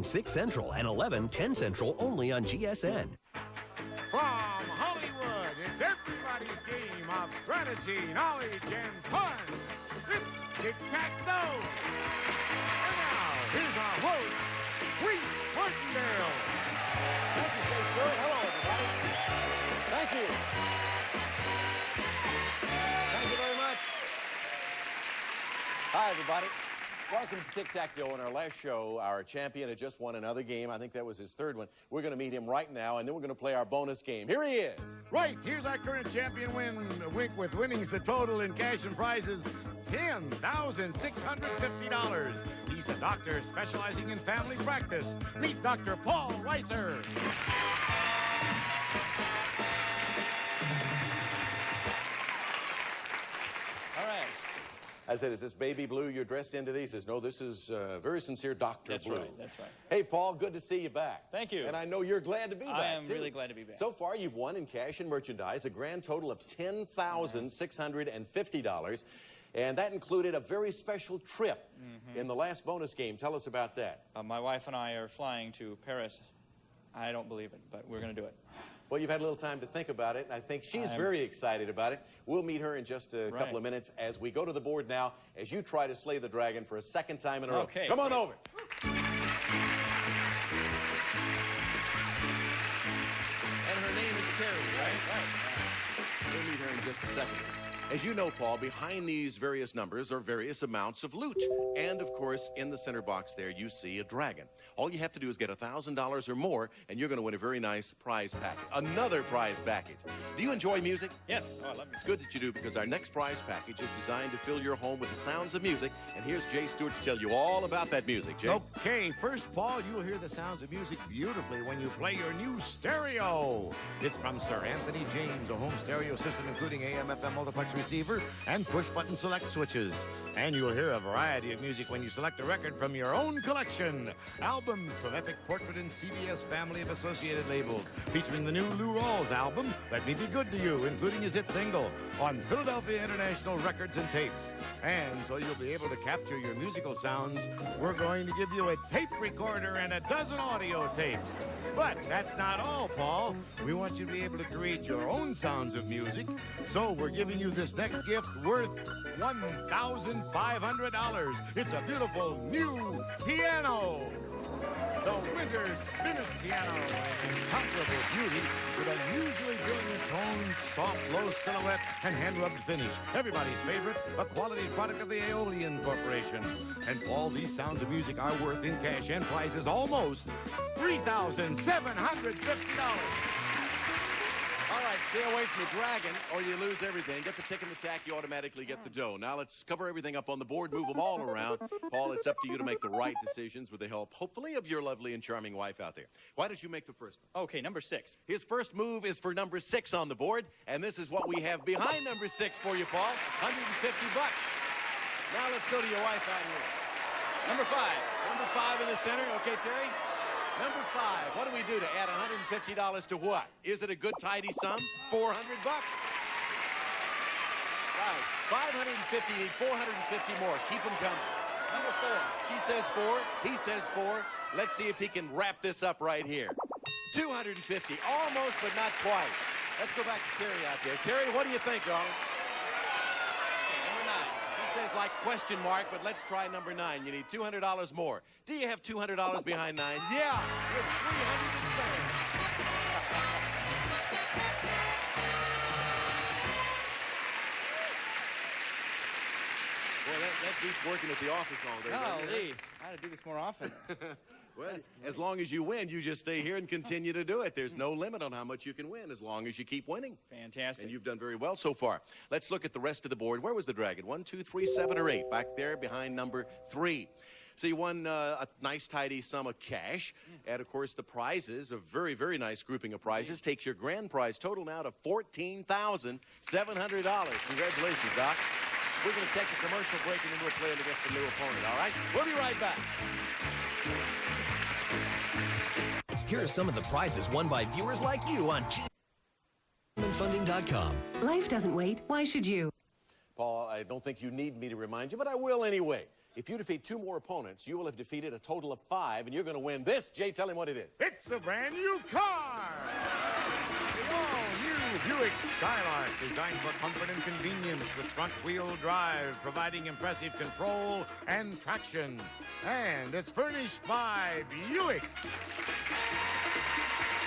6 Central and 11:10 Central only on GSN. From Hollywood, it's everybody's game of strategy, knowledge, and fun. It's Tic Tac Dough. And now, here's our host, Wheat Martindale. Thank you, Jay Stewart. Hello, everybody. Thank you. Thank you very much. Hi, everybody. Welcome to Tic Tac Dough. On our last show, our champion had just won another game. I think that was his third one. We're going to meet him right now, and then we're going to play our bonus game. Here he is. Right, here's our current champion Wink with winnings the total in cash and prizes, $10,650. He's a doctor specializing in family practice. Meet Dr. Paul Reiser. All right. I said, is this baby blue you're dressed in today? He says, no, this is very sincere Dr. Blue. That's right. Hey, Paul, good to see you back. Thank you. And I know you're glad to be back, I am too. really glad to be back. So far, you've won in cash and merchandise a grand total of $10,650. And that included a very special trip in the last bonus game. Tell us about that. My wife and I are flying to Paris. I don't believe it, but we're going to do it. Well, you've had a little time to think about it, and I think she's very excited about it. We'll meet her in just a couple of minutes as we go to the board now as you try to slay the dragon for a second time in a row. Okay. Come on over. And her name is Terry, right? We'll meet her in just a second. As you know, Paul, behind these various numbers are various amounts of loot. And, of course, in the center box there, you see a dragon. All you have to do is get $1,000 or more, and you're going to win a very nice prize package. Another prize package. Do you enjoy music? Yes. Oh, I love music. It's good that you do, because our next prize package is designed to fill your home with the sounds of music. And here's Jay Stewart to tell you all about that music. Jay? Okay, first, Paul, you'll hear the sounds of music beautifully when you play your new stereo. It's from Sir Anthony James, a home stereo system including AM/FM multiplex receiver and push-button select switches. And you'll hear a variety of music when you select a record from your own collection. Albums from Epic Portrait and CBS family of associated labels, featuring the new Lou Rawls album, Let Me Be Good to You, including his hit single, on Philadelphia International Records and Tapes. And so you'll be able to capture your musical sounds, we're going to give you a tape recorder and a dozen audio tapes. But that's not all, Paul. We want you to be able to create your own sounds of music. So we're giving you this next gift worth $1,500. It's a beautiful new piano. The Winter Spinet Piano, an incomparable beauty with a usually brilliant tone, soft, low silhouette, and hand-rubbed finish. Everybody's favorite, a quality product of the Aeolian Corporation. And all these sounds of music are worth in cash and prizes almost $3,750. All right, stay away from the dragon or you lose everything. Get the tick and the tack, you automatically get the dough. Now let's cover everything up on the board, move them all around. Paul, it's up to you to make the right decisions with the help, hopefully, of your lovely and charming wife out there. Why don't you make the first one? Okay, number 6. His first move is for number 6 on the board, and this is what we have behind number 6 for you, Paul. $150. Now let's go to your wife out here. Number 5. Number 5 in the center. Okay, Terry? Number 5, what do we do to add $150 to what? Is it a good tidy sum? $400. Right, 550, need 450 more. Keep them coming. Number 4. She says 4, he says 4. Let's see if he can wrap this up right here. 250, almost, but not quite. Let's go back to Terry out there. Terry, what do you think, darling? Number 9. He says like question mark, but let's try number 9. You need $200 more. Do you have $200 behind 9? Yeah, with $300 to spare. Boy, that beats working at the office all day. Golly, I ought to do this more often. Well, as long as you win, you just stay here and continue to do it. There's no limit on how much you can win as long as you keep winning. Fantastic. And you've done very well so far. Let's look at the rest of the board. Where was the dragon? 1, 2, 3, 7, or 8. Back there behind number 3. So you won a nice, tidy sum of cash. And, of course, the prizes, a very, very nice grouping of prizes, takes your grand prize total now to $14,700. Congratulations, Doc. We're going to take a commercial break, and then we're playing against a new opponent, all right? We'll be right back. Here are some of the prizes won by viewers like you on GSenFunding.com. Life doesn't wait. Why should you? Paul, I don't think you need me to remind you, but I will anyway. If you defeat 2 more opponents, you will have defeated a total of 5, and you're going to win this. Jay, tell him what it is. It's a brand new car! The all-new Buick Skylark, designed for comfort and convenience with front-wheel drive, providing impressive control and traction. And it's furnished by Buick.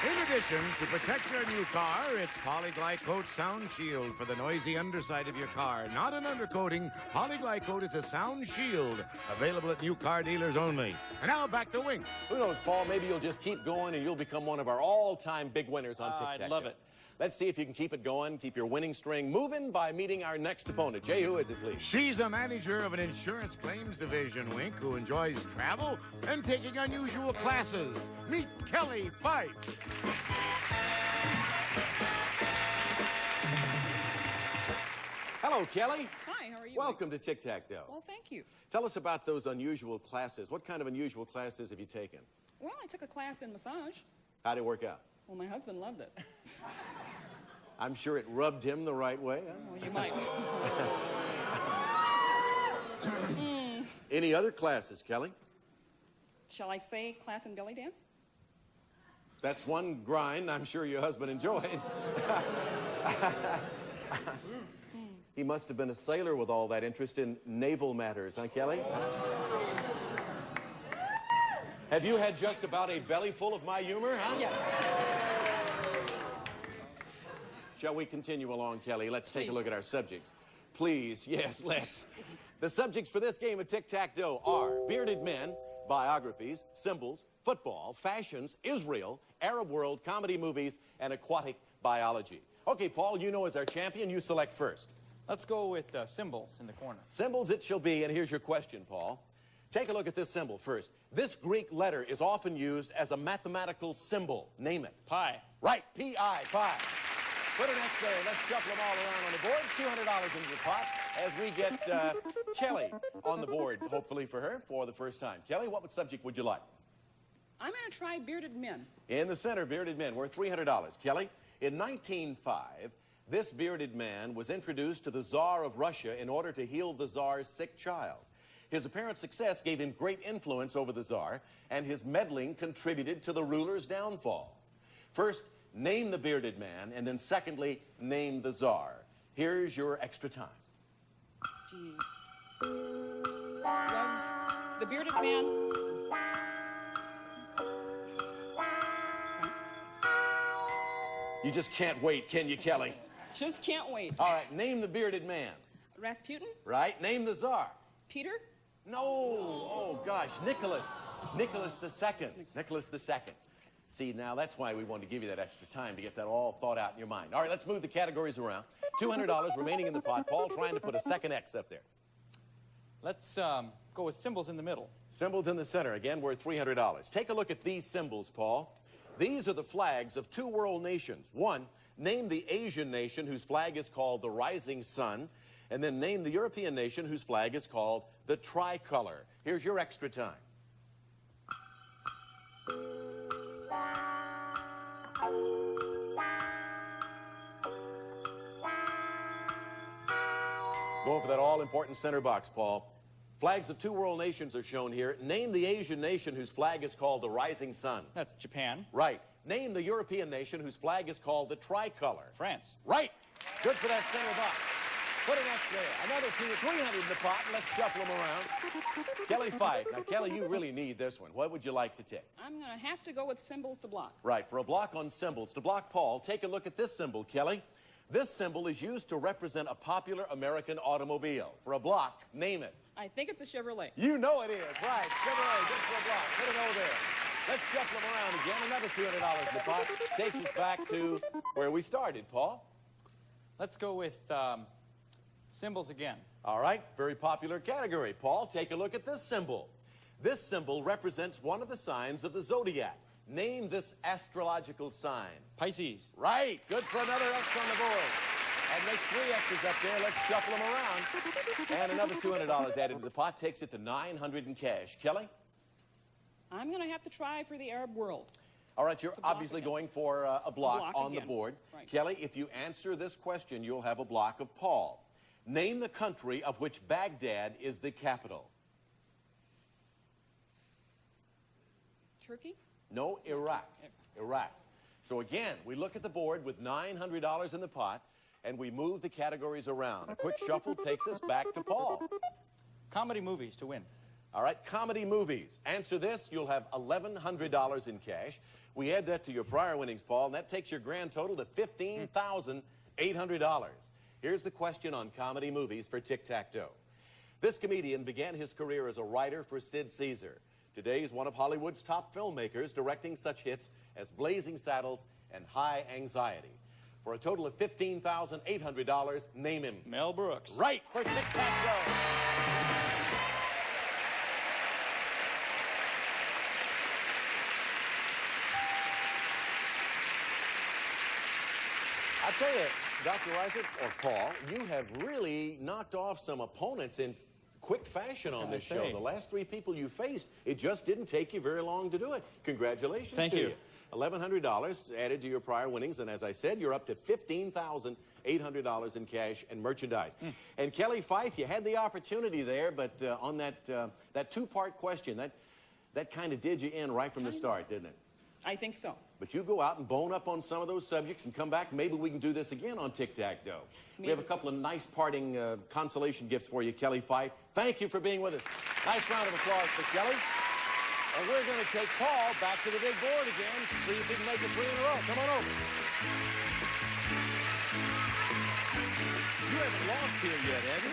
In addition, to protect your new car, it's Polyglycoat Sound Shield for the noisy underside of your car. Not an undercoating. Polyglycoat is a sound shield, available at new car dealers only. And now back to Wink. Who knows, Paul, maybe you'll just keep going and you'll become one of our all-time big winners on Tic Tac Dough. I'd love it. Let's see if you can keep it going, keep your winning string moving by meeting our next opponent. Jay, who is it, please? She's a manager of an insurance claims division, Wink, who enjoys travel and taking unusual classes. Meet Kelly Pike. Hello, Kelly. Hi, how are you? Welcome to Tic Tac Dough. Well, thank you. Tell us about those unusual classes. What kind of unusual classes have you taken? Well, I took a class in massage. How'd it work out? Well, my husband loved it. I'm sure it rubbed him the right way. Huh? Well, you might. Any other classes, Kelly? Shall I say class in belly dance? That's one grind I'm sure your husband enjoyed. He must have been a sailor with all that interest in naval matters, huh, Kelly? Have you had just about a belly full of my humor, huh? Yes. Shall we continue along, Kelly? Let's take a look at our subjects. Please, yes, let's. The subjects for this game of tic-tac-toe are bearded men, biographies, symbols, football, fashions, Israel, Arab world, comedy movies, and aquatic biology. Okay, Paul, you know as our champion, you select first. Let's go with symbols in the corner. Symbols it shall be, and here's your question, Paul. Take a look at this symbol first. This Greek letter is often used as a mathematical symbol. Name it. Pi. Right, P-I, pi. Put an X there. Let's shuffle them all around on the board. $200 into the pot as we get Kelly on the board, hopefully for her, for the first time. Kelly, what subject would you like? I'm going to try bearded men. In the center, bearded men, worth $300. Kelly, in 1905, this bearded man was introduced to the Tsar of Russia in order to heal the Tsar's sick child. His apparent success gave him great influence over the Tsar, and his meddling contributed to the ruler's downfall. First, name the bearded man, and then secondly, name the Tsar. Here's your extra time. Gee. Was the bearded man... You just can't wait, can you, Kelly? Just can't wait. All right, name the bearded man. Rasputin? Right, name the Tsar. Peter? No, oh gosh, Nicholas II. Nicholas II. See, now that's why we wanted to give you that extra time to get that all thought out in your mind. All right, let's move the categories around. $200 remaining in the pot. Paul trying to put a second X up there. Let's go with symbols in the middle. Symbols in the center, again, worth $300. Take a look at these symbols, Paul. These are the flags of 2 world nations. One, name the Asian nation whose flag is called the Rising Sun, and then name the European nation whose flag is called the Tricolor. Here's your extra time. Going for that all-important center box, Paul. Flags of 2 world nations are shown here. Name the Asian nation whose flag is called the Rising Sun. That's Japan. Right. Name the European nation whose flag is called the Tricolor. France. Right. Good for that center box. Put an X there. Another 300 in the pot, and let's shuffle them around. Kelly Fife. Now, Kelly, you really need this one. What would you like to take? I'm going to have to go with symbols to block. Right. For a block on symbols, to block Paul, take a look at this symbol, Kelly. This symbol is used to represent a popular American automobile. For a block, name it. I think it's a Chevrolet. You know it is, right. Chevrolet, good for a block. Put an O there. Let's shuffle them around again. Another $200 in the pot. Takes us back to where we started, Paul. Let's go with symbols again. All right, very popular category. Paul, take a look at this symbol. This symbol represents one of the signs of the zodiac. Name this astrological sign. Pisces. Right, good for another X on the board. That makes 3 X's up there. Let's shuffle them around. And another $200 added to the pot takes it to $900 in cash. Kelly? I'm going to have to try for the Arab world. All right, you're It's a block obviously again. going for a block on the again. board. Right. Kelly, if you answer this question, you'll have a block of Paul. Name the country of which Baghdad is the capital. Turkey? No, Iraq. Iraq. So again, we look at the board with $900 in the pot, and we move the categories around. A quick shuffle takes us back to Paul. Comedy movies to win. All right, comedy movies. Answer this, you'll have $1,100 in cash. We add that to your prior winnings, Paul, and that takes your grand total to $15,800. Here's the question on comedy movies for Tic Tac Dough. This comedian began his career as a writer for Sid Caesar. Today, he's one of Hollywood's top filmmakers, directing such hits as Blazing Saddles and High Anxiety. For a total of $15,800, name him. Mel Brooks. Right, for Tic Tac Dough. I'll tell you, Dr. Reiser, or Paul, you have really knocked off some opponents in quick fashion on this show. The last three people you faced, it just didn't take you very long to do it. Congratulations to you. $1,100 added to your prior winnings, and as I said, you're up to $15,800 in cash and merchandise. And Kelly Fife, you had the opportunity there, but on that two-part question, that kind of did you in right from the start, didn't it? I think so. But you go out and bone up on some of those subjects and come back. Maybe we can do this again on Tic Tac Dough. We have a couple of nice parting consolation gifts for you, Kelly Fife. Thank you for being with us. Nice round of applause for Kelly. And we're going to take Paul back to the big board again, see if he can make it 3 in a row. Come on over. You haven't lost here yet, have you?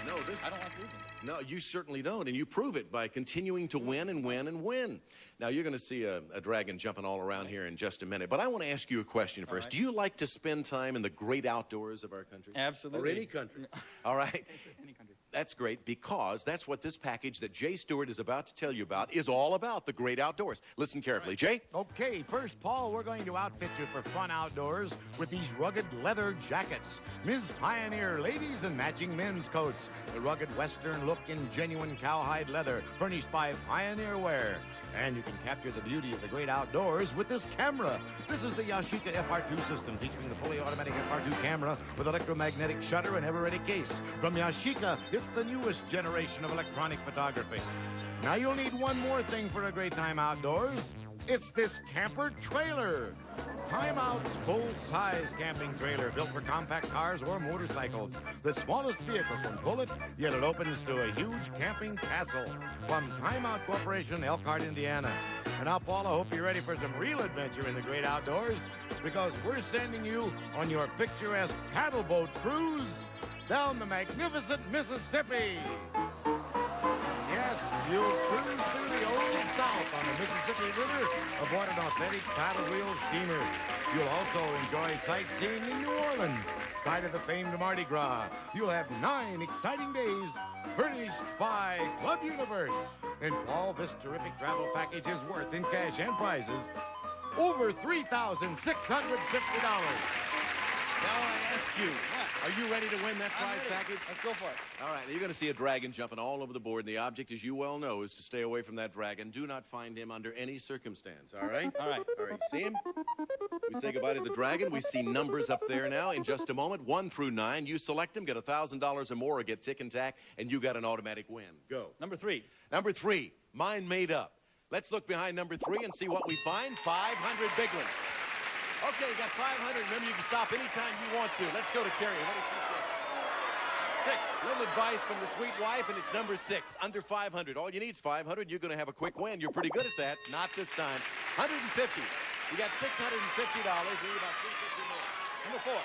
No, I don't like losing. No, you certainly don't, and you prove it by continuing to win and win and win. Now, you're going to see a dragon jumping all around here in just a minute, but I want to ask you a question first. Do you like to spend time in the great outdoors of our country? Absolutely. Or any country? All right. Any country. That's great, because that's what this package that Jay Stewart is about to tell you about is all about, the great outdoors. Listen carefully. Jay? Okay, first, Paul, we're going to outfit you for fun outdoors with these rugged leather jackets. Ms. Pioneer ladies and matching men's coats. The rugged Western look in genuine cowhide leather, furnished by Pioneer Wear. And you can capture the beauty of the great outdoors with this camera. This is the Yashica FR2 system, featuring the fully automatic FR2 camera with electromagnetic shutter and ever-ready case. From Yashica, it's the newest generation of electronic photography. Now you'll need one more thing for a great time outdoors. It's this camper trailer. Time Out's full-size camping trailer built for compact cars or motorcycles. The smallest vehicle can pull it, yet it opens to a huge camping castle. From Time Out Corporation, Elkhart, Indiana. And now, Paul, I hope you're ready for some real adventure in the great outdoors, because we're sending you on your picturesque paddle boat cruise down the magnificent Mississippi. Yes, you'll cruise through the Old South on the Mississippi River aboard an authentic paddle wheel steamer. You'll also enjoy sightseeing in New Orleans, site of the famed Mardi Gras. You'll have 9 exciting days furnished by Club Universe. And Paul, this terrific travel package is worth, in cash and prizes, over $3,650. Now I ask you, are you ready to win that prize package? Let's go for it. All right, you're going to see a dragon jumping all over the board, and the object, as you well know, is to stay away from that dragon. Do not find him under any circumstance, all right? All right. All right, see him? We say goodbye to the dragon. We see numbers up there now in just a moment, 1 through 9. You select them, get $1,000 or more, or get Tick and Tack, and you got an automatic win. Go. Number 3. Number 3, mine made up. Let's look behind number 3 and see what we find. 500 big ones. Okay, you got 500. Remember, you can stop anytime you want to. Let's go to Terry. What did she say? 6. Little advice from the sweet wife, and it's number 6. Under 500. All you need is 500. You're going to have a quick win. You're pretty good at that. Not this time. 150. You got $650. You need about $350 more. Number 4.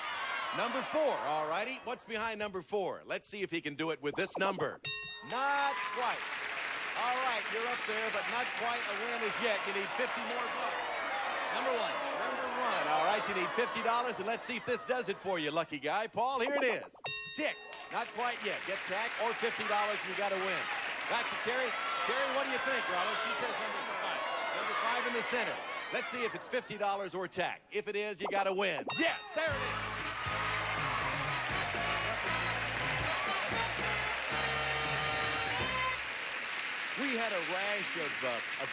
Number 4. All righty. What's behind number 4? Let's see if he can do it with this number. Not quite. All right, you're up there, but not quite a win as yet. You need 50 more bucks. Number 1. Number 1. All right, you need $50, and let's see if this does it for you, lucky guy. Paul, here it is. Tick. Not quite yet. Get Tack or $50, and you got to win. Back to Terry. Terry, what do you think, Rollo? She says number 5. Number 5 in the center. Let's see if it's $50 or Tack. If it is, you got to win. Yes, there it is. We had a rash of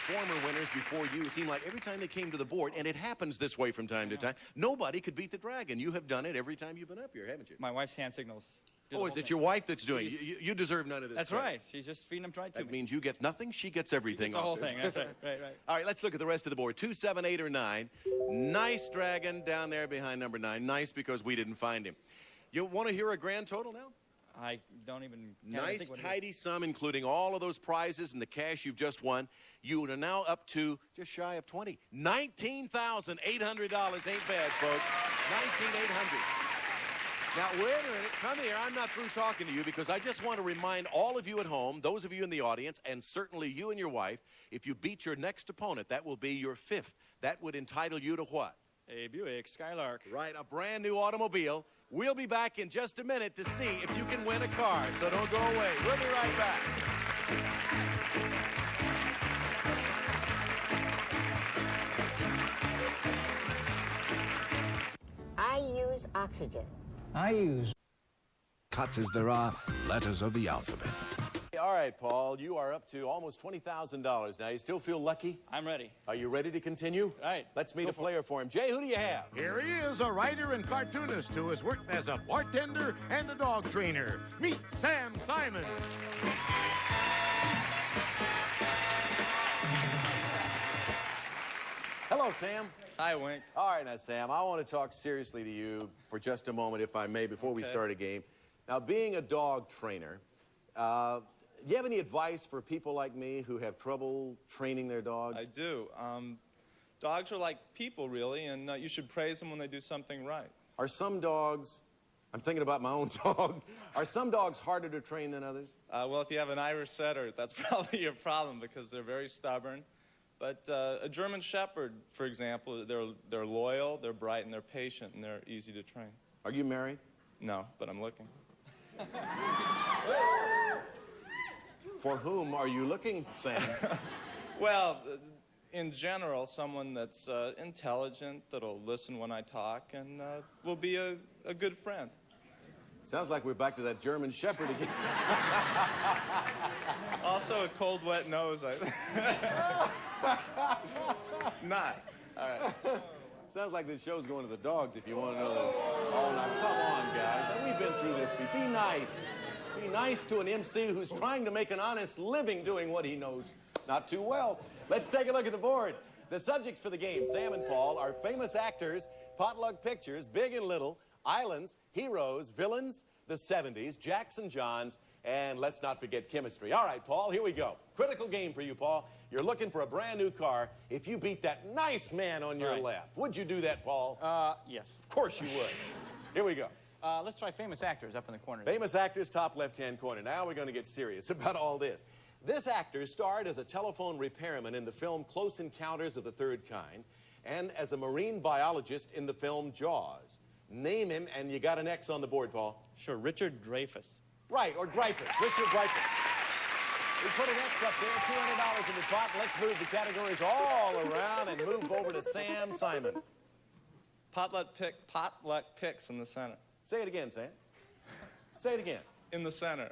former winners before you. It seemed like every time they came to the board, and it happens this way from time to time, nobody could beat the dragon. You have done it every time you've been up here, haven't you? My wife's hand signals do the Oh, whole is it thing. your wife that's doing it? She's- You deserve none of this. That's credit. right. She's just feeding them right to That me. means you get nothing, she gets everything. The whole off this. thing. That's right. Right. All right, let's look at the rest of the board. 2, 7, 8, or 9. Nice dragon down there behind number 9. Nice because we didn't find him. You want to hear a grand total now? I don't even. can't even Nice, think what it is. tidy sum, including all of those prizes and the cash you've just won. You are now up to just shy of 20. $19,800 ain't bad, folks. $19,800. Now, wait a minute. Come here. I'm not through talking to you because I just want to remind all of you at home, those of you in the audience, and certainly you and your wife, if you beat your next opponent, that will be your 5th. That would entitle you to what? A Buick Skylark. Right, a brand new automobile. We'll be back in just a minute to see if you can win a car, so don't go away. We'll be right back. I use oxygen. I use Cuts as there are letters of the alphabet. All right, Paul, you are up to almost $20,000 now. You still feel lucky? I'm ready. Are you ready to continue? Right. Let's meet Go a for player for him. Jay, who do you have? Here he is, a writer and cartoonist who has worked as a bartender and a dog trainer. Meet Sam Simon. Hello, Sam. Hi, Wink. All right, now, Sam, I want to talk seriously to you for just a moment, if I may, before we Okay. start a game. Now, being a dog trainer, do you have any advice for people like me who have trouble training their dogs? I do. Dogs are like people, really, and you should praise them when they do something right. Are some dogs, I'm thinking about my own dog, are some dogs harder to train than others? Well, if you have an Irish setter, that's probably your problem because they're very stubborn. But a German Shepherd, for example, they're loyal, they're bright, and they're patient, and they're easy to train. Are you married? No, but I'm looking. For whom are you looking, Sam? Well, in general, someone that's intelligent, that'll listen when I talk, and will be a good friend. Sounds like we're back to that German Shepherd again. Also, a cold, wet nose. Not. All right. Sounds like this show's going to the dogs if you want to know that. Oh, now, come on, guys. Now, we've been through this. Be nice. Be nice to an MC who's trying to make an honest living doing what he knows not too well. Let's take a look at the board. The subjects for the game, Sam and Paul, are famous actors, potluck pictures, big and little, islands, heroes, villains, the 70s, Jackson Johns, and let's not forget chemistry. All right, Paul, here we go. Critical game for you, Paul. You're looking for a brand new car. If you beat that nice man on your Right. left, would you do that, Paul? Yes. Of course you would. Here we go. Let's try famous actors up in the corner. Famous actors, top left-hand corner. Now we're going to get serious about all this. This actor starred as a telephone repairman in the film Close Encounters of the Third Kind and as a marine biologist in the film Jaws. Name him, and you got an X on the board, Paul. Sure, Richard Dreyfuss. Right, or Dreyfuss, Richard Dreyfuss. We put an X up there, $200 in the pot. Let's move the categories all around and move over to Sam Simon. Potluck picks in the center. Say it again, Sam. Say it again. In the center.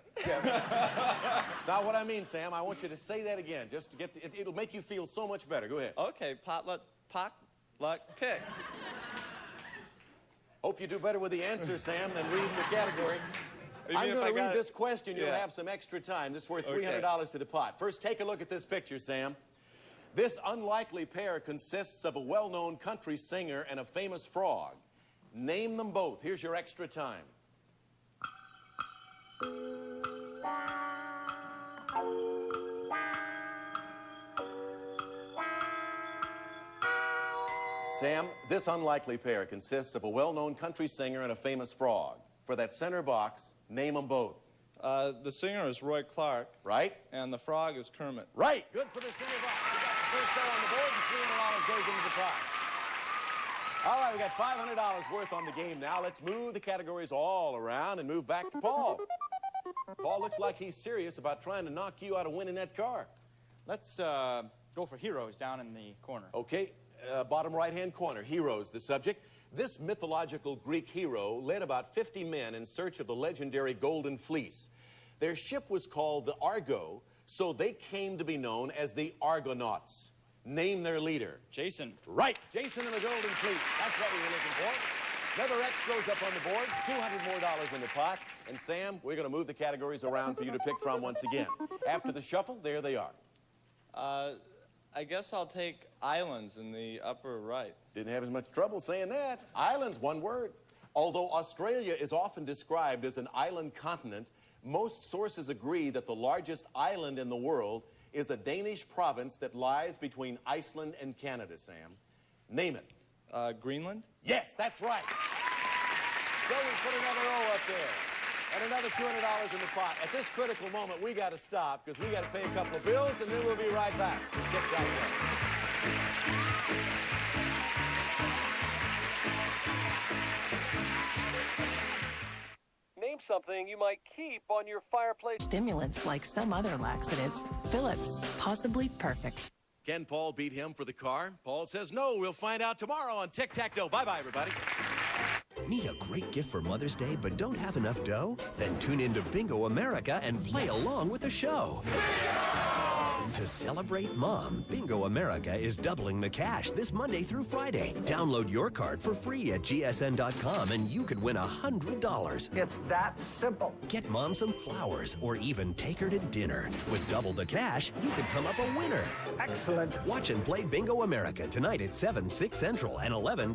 Now, what I mean, Sam, I want you to say that again, just to get it'll make you feel so much better. Go ahead. Okay, potluck picks. Hope you do better with the answer, Sam, than reading the category. You I'm mean if going I to read got this question. You'll Yeah. have some extra time. This is worth Okay. $300 to the pot. First, take a look at this picture, Sam. This unlikely pair consists of a well-known country singer and a famous frog. Name them both. Here's your extra time. Sam, this unlikely pair consists of a well-known country singer and a famous frog. For that center box, name them both. The singer is Roy Clark, Right? and the frog is Kermit. Right. Good for the center box. We got the first go on the board, and $300 goes into the pot. All right, we got $500 worth on the game now. Let's move the categories all around and move back to Paul. Paul looks like he's serious about trying to knock you out of winning that car. Let's go for heroes down in the corner. Okay, bottom right-hand corner, heroes, the subject. This mythological Greek hero led about 50 men in search of the legendary Golden Fleece. Their ship was called the Argo, so they came to be known as the Argonauts. Name their leader. Jason. Right, Jason and the Golden Fleece. That's what we were looking for. Another X goes up on the board, $200 more in the pot. And Sam, we're going to move the categories around for you to pick from once again. After the shuffle, there they are. I guess I'll take islands in the upper right. Didn't have as much trouble saying that. Islands, one word. Although Australia is often described as an island continent, most sources agree that the largest island in the world is a Danish province that lies between Iceland and Canada, Sam. Name it. Greenland? Yes, that's right. So we put another O up there. And another $200 in the pot. At this critical moment, we got to stop because we got to pay a couple of bills, and then we'll be right back. Tic Tac Dough. Name something you might keep on your fireplace. Stimulants like some other laxatives. Phillips, possibly perfect. Can Paul beat him for the car? Paul says no. We'll find out tomorrow on Tic Tac Dough. Bye-bye, everybody. Need a great gift for Mother's Day but don't have enough dough? Then tune in to Bingo America and play along with the show. Bingo! To celebrate Mom, Bingo America is doubling the cash this Monday through Friday. Download your card for free at gsn.com and you could win $100. It's that simple. Get Mom some flowers or even take her to dinner. With double the cash, you could come up a winner. Excellent. Watch and play Bingo America tonight at 7, 6 Central and 11